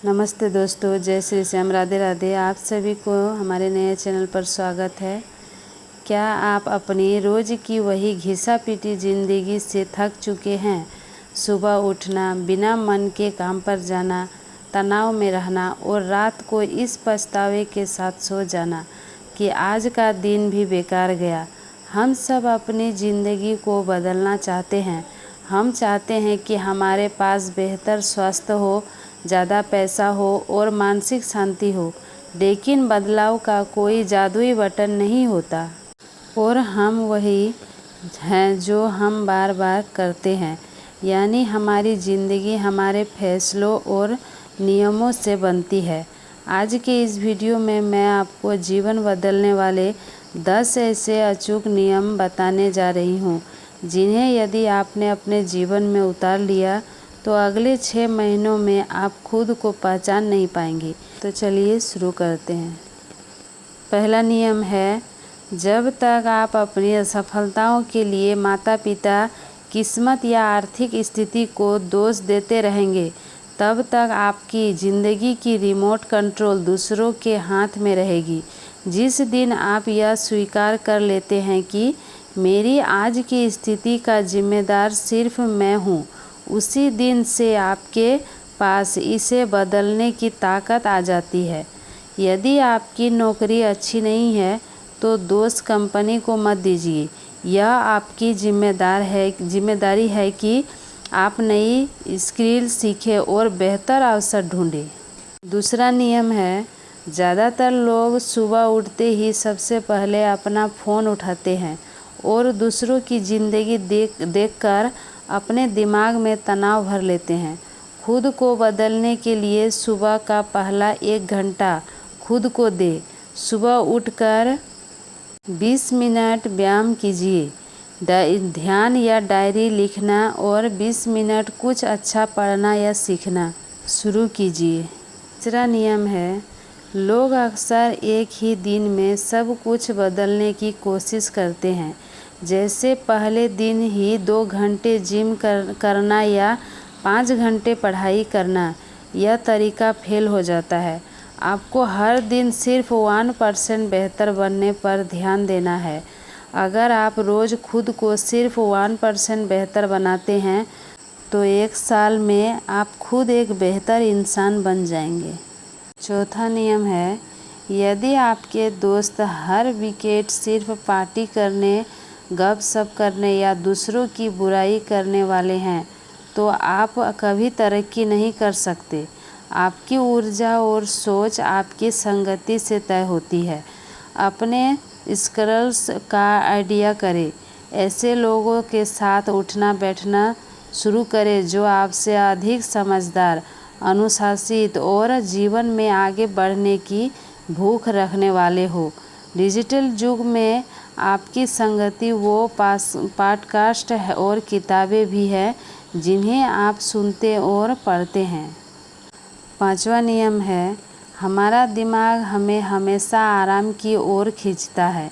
नमस्ते दोस्तों, जय श्री श्याम, राधे राधे। आप सभी को हमारे नए चैनल पर स्वागत है। क्या आप अपनी रोज़ की वही घिसा पीटी ज़िंदगी से थक चुके हैं? सुबह उठना, बिना मन के काम पर जाना, तनाव में रहना और रात को इस पछतावे के साथ सो जाना कि आज का दिन भी बेकार गया। हम सब अपनी ज़िंदगी को बदलना चाहते हैं। हम चाहते हैं कि हमारे पास बेहतर स्वास्थ्य हो, ज़्यादा पैसा हो और मानसिक शांति हो, लेकिन बदलाव का कोई जादुई बटन नहीं होता। और हम वही हैं जो हम बार बार करते हैं, यानी हमारी ज़िंदगी हमारे फैसलों और नियमों से बनती है। आज के इस वीडियो में मैं आपको जीवन बदलने वाले 10 ऐसे अचूक नियम बताने जा रही हूँ, जिन्हें यदि आपने अपने जीवन में उतार लिया तो अगले 6 महीनों में आप खुद को पहचान नहीं पाएंगे। तो चलिए शुरू करते हैं। पहला नियम है, जब तक आप अपनी असफलताओं के लिए माता पिता, किस्मत या आर्थिक स्थिति को दोष देते रहेंगे, तब तक आपकी ज़िंदगी की रिमोट कंट्रोल दूसरों के हाथ में रहेगी। जिस दिन आप यह स्वीकार कर लेते हैं कि मेरी आज की स्थिति का जिम्मेदार सिर्फ मैं हूँ, उसी दिन से आपके पास इसे बदलने की ताकत आ जाती है। यदि आपकी नौकरी अच्छी नहीं है तो दोष कंपनी को मत दीजिए। यह आपकी जिम्मेदारी है कि आप नई स्किल सीखें और बेहतर अवसर ढूंढें। दूसरा नियम है, ज़्यादातर लोग सुबह उठते ही सबसे पहले अपना फ़ोन उठाते हैं और दूसरों की ज़िंदगी देखकर अपने दिमाग में तनाव भर लेते हैं। खुद को बदलने के लिए सुबह का पहला 1 घंटा खुद को दे। सुबह उठकर 20 मिनट व्यायाम कीजिए, ध्यान या डायरी लिखना और 20 मिनट कुछ अच्छा पढ़ना या सीखना शुरू कीजिए। तीसरा नियम है, लोग अक्सर एक ही दिन में सब कुछ बदलने की कोशिश करते हैं, जैसे पहले दिन ही 2 घंटे जिम करना या 5 घंटे पढ़ाई करना। यह तरीका फेल हो जाता है। आपको हर दिन सिर्फ 1% बेहतर बनने पर ध्यान देना है। अगर आप रोज़ खुद को सिर्फ 1% बेहतर बनाते हैं तो 1 साल में आप खुद एक बेहतर इंसान बन जाएंगे। चौथा नियम है, यदि आपके दोस्त हर वीकेंड सिर्फ पार्टी करने, गपशप करने या दूसरों की बुराई करने वाले हैं तो आप कभी तरक्की नहीं कर सकते। आपकी ऊर्जा और सोच आपकी संगति से तय होती है। अपने स्किल्स का आइडिया करें। ऐसे लोगों के साथ उठना बैठना शुरू करें जो आपसे अधिक समझदार, अनुशासित और जीवन में आगे बढ़ने की भूख रखने वाले हो। डिजिटल युग में आपकी संगति वो पॉडकास्ट और किताबें भी हैं जिन्हें आप सुनते और पढ़ते हैं। 5वां नियम है, हमारा दिमाग हमें हमेशा आराम की ओर खींचता है।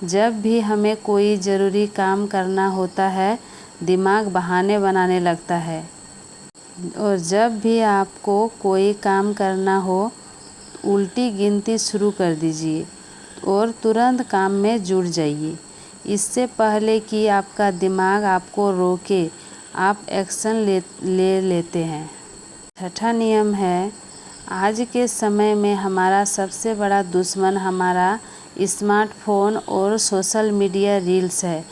जब भी हमें कोई ज़रूरी काम करना होता है, दिमाग बहाने बनाने लगता है। और जब भी आपको कोई काम करना हो, उल्टी गिनती शुरू कर दीजिए और तुरंत काम में जुड़ जाइए। इससे पहले कि आपका दिमाग आपको रोके, आप एक्शन ले लेते हैं। 6ठा नियम है, आज के समय में हमारा सबसे बड़ा दुश्मन हमारा स्मार्टफोन और सोशल मीडिया रील्स है।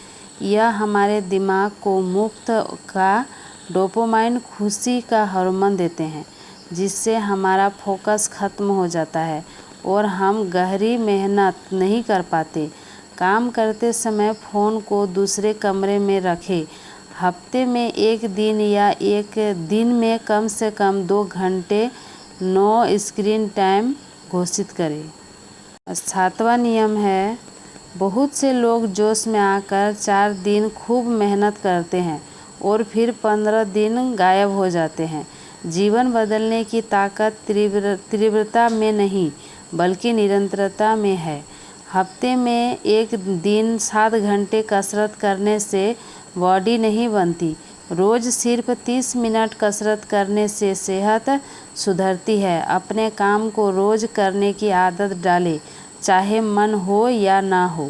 यह हमारे दिमाग को मुफ्त का डोपामाइन खुशी का हार्मोन देते हैं, जिससे हमारा फोकस खत्म हो जाता है और हम गहरी मेहनत नहीं कर पाते। काम करते समय फ़ोन को दूसरे कमरे में रखें। हफ्ते में 1 दिन या 1 दिन में कम से कम 2 घंटे नो स्क्रीन टाइम घोषित करें। 7वां नियम है, बहुत से लोग जोश में आकर 4 दिन खूब मेहनत करते हैं और फिर 15 दिन गायब हो जाते हैं। जीवन बदलने की ताकत तीव्रता में नहीं बल्कि निरंतरता में है। हफ्ते में 1 दिन 7 घंटे कसरत करने से बॉडी नहीं बनती, रोज़ सिर्फ 30 मिनट कसरत करने से सेहत सुधरती है। अपने काम को रोज़ करने की आदत डालें, चाहे मन हो या ना हो।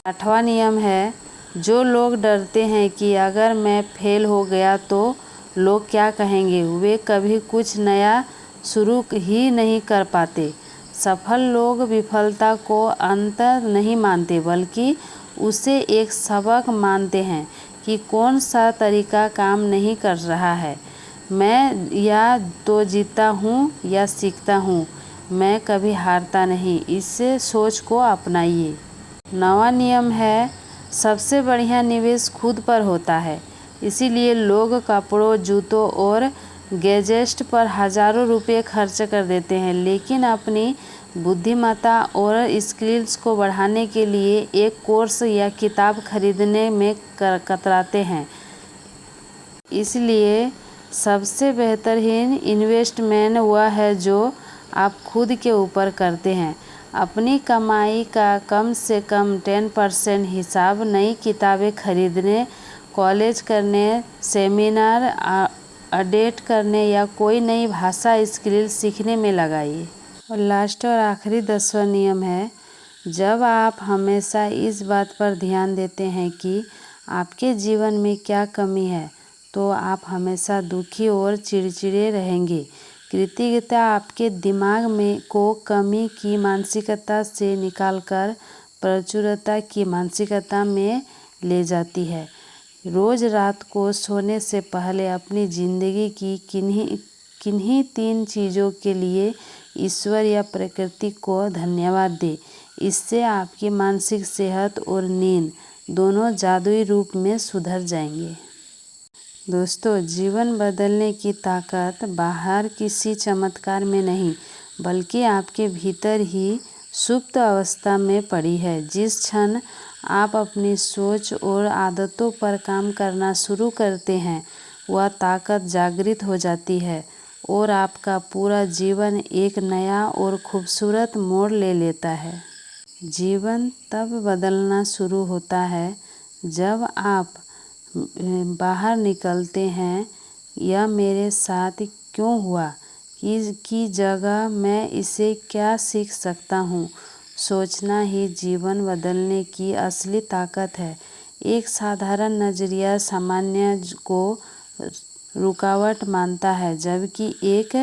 8वां नियम है, जो लोग डरते हैं कि अगर मैं फेल हो गया तो लोग क्या कहेंगे, वे कभी कुछ नया शुरू ही नहीं कर पाते। सफल लोग विफलता को अंत नहीं मानते, बल्कि उसे एक सबक मानते हैं कि कौन सा तरीका काम नहीं कर रहा है। मैं या तो जीतता हूँ या सीखता हूँ, मैं कभी हारता नहीं। इससे सोच को अपनाइए। 9वां नियम है, सबसे बढ़िया निवेश खुद पर होता है। इसीलिए लोग कपड़ों, जूतों और गैजेट्स पर हज़ारों रुपये खर्च कर देते हैं, लेकिन अपनी बुद्धिमत्ता और स्किल्स को बढ़ाने के लिए एक कोर्स या किताब खरीदने में कतराते हैं। इसलिए सबसे बेहतरीन इन्वेस्टमेंट वह है जो आप खुद के ऊपर करते हैं। अपनी कमाई का कम से कम 10% हिसाब नई किताबें खरीदने, कॉलेज करने, सेमिनार अटेंड करने या कोई नई भाषा स्किल सीखने में लगाइए। और लास्ट और आखिरी 10वां नियम है, जब आप हमेशा इस बात पर ध्यान देते हैं कि आपके जीवन में क्या कमी है, तो आप हमेशा दुखी और चिड़चिड़े रहेंगे। कृतज्ञता आपके दिमाग में को कमी की मानसिकता से निकालकर प्रचुरता की मानसिकता में ले जाती है। रोज़ रात को सोने से पहले अपनी ज़िंदगी की किन्हीं 3 चीज़ों के लिए ईश्वर या प्रकृति को धन्यवाद दें। इससे आपकी मानसिक सेहत और नींद दोनों जादुई रूप में सुधर जाएंगे। दोस्तों, जीवन बदलने की ताकत बाहर किसी चमत्कार में नहीं, बल्कि आपके भीतर ही सुप्त अवस्था में पड़ी है। जिस क्षण आप अपनी सोच और आदतों पर काम करना शुरू करते हैं, वह ताकत जागृत हो जाती है और आपका पूरा जीवन एक नया और खूबसूरत मोड़ ले लेता है। जीवन तब बदलना शुरू होता है जब आप बाहर निकलते हैं, यह मेरे साथ क्यों हुआ की जगह मैं इसे क्या सीख सकता हूँ। सोचना ही जीवन बदलने की असली ताकत है। एक साधारण नज़रिया सामान्य को रुकावट मानता है, जबकि एक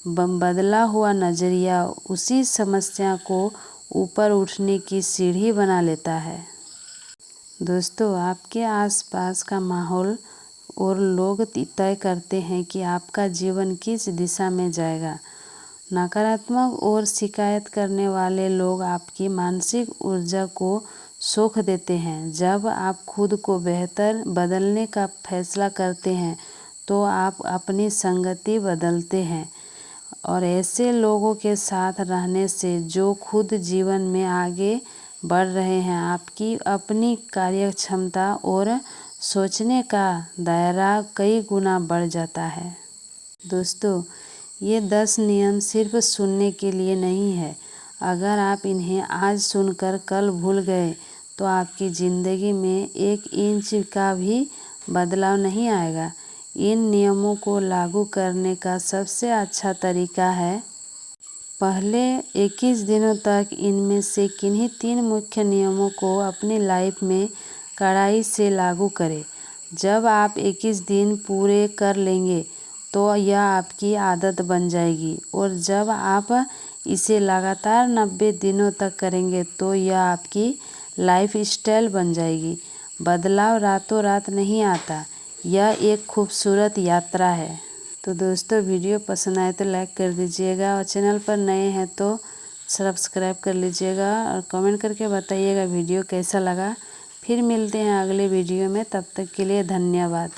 बदला हुआ नज़रिया उसी समस्या को ऊपर उठने की सीढ़ी बना लेता है। दोस्तों, आपके आसपास का माहौल और लोग तय करते हैं कि आपका जीवन किस दिशा में जाएगा। नकारात्मक और शिकायत करने वाले लोग आपकी मानसिक ऊर्जा को सोख देते हैं। जब आप खुद को बेहतर बदलने का फैसला करते हैं, तो आप अपनी संगति बदलते हैं और ऐसे लोगों के साथ रहने से जो खुद जीवन में आगे बढ़ रहे हैं, आपकी अपनी कार्यक्षमता और सोचने का दायरा कई गुना बढ़ जाता है। दोस्तों, ये 10 नियम सिर्फ सुनने के लिए नहीं है। अगर आप इन्हें आज सुनकर कल भूल गए, तो आपकी ज़िंदगी में 1 इंच का भी बदलाव नहीं आएगा। इन नियमों को लागू करने का सबसे अच्छा तरीका है, पहले 21 दिनों तक इनमें से किन्हीं 3 मुख्य नियमों को अपनी लाइफ में कड़ाई से लागू करें। जब आप 21 दिन पूरे कर लेंगे, तो यह आपकी आदत बन जाएगी और जब आप इसे लगातार 90 दिनों तक करेंगे, तो यह आपकी लाइफ स्टाइल बन जाएगी। बदलाव रातों रात नहीं आता, यह एक खूबसूरत यात्रा है। तो दोस्तों, वीडियो पसंद आए तो लाइक कर दीजिएगा और चैनल पर नए हैं तो सब्सक्राइब कर लीजिएगा और कमेंट करके बताइएगा वीडियो कैसा लगा। फिर मिलते हैं अगले वीडियो में, तब तक के लिए धन्यवाद।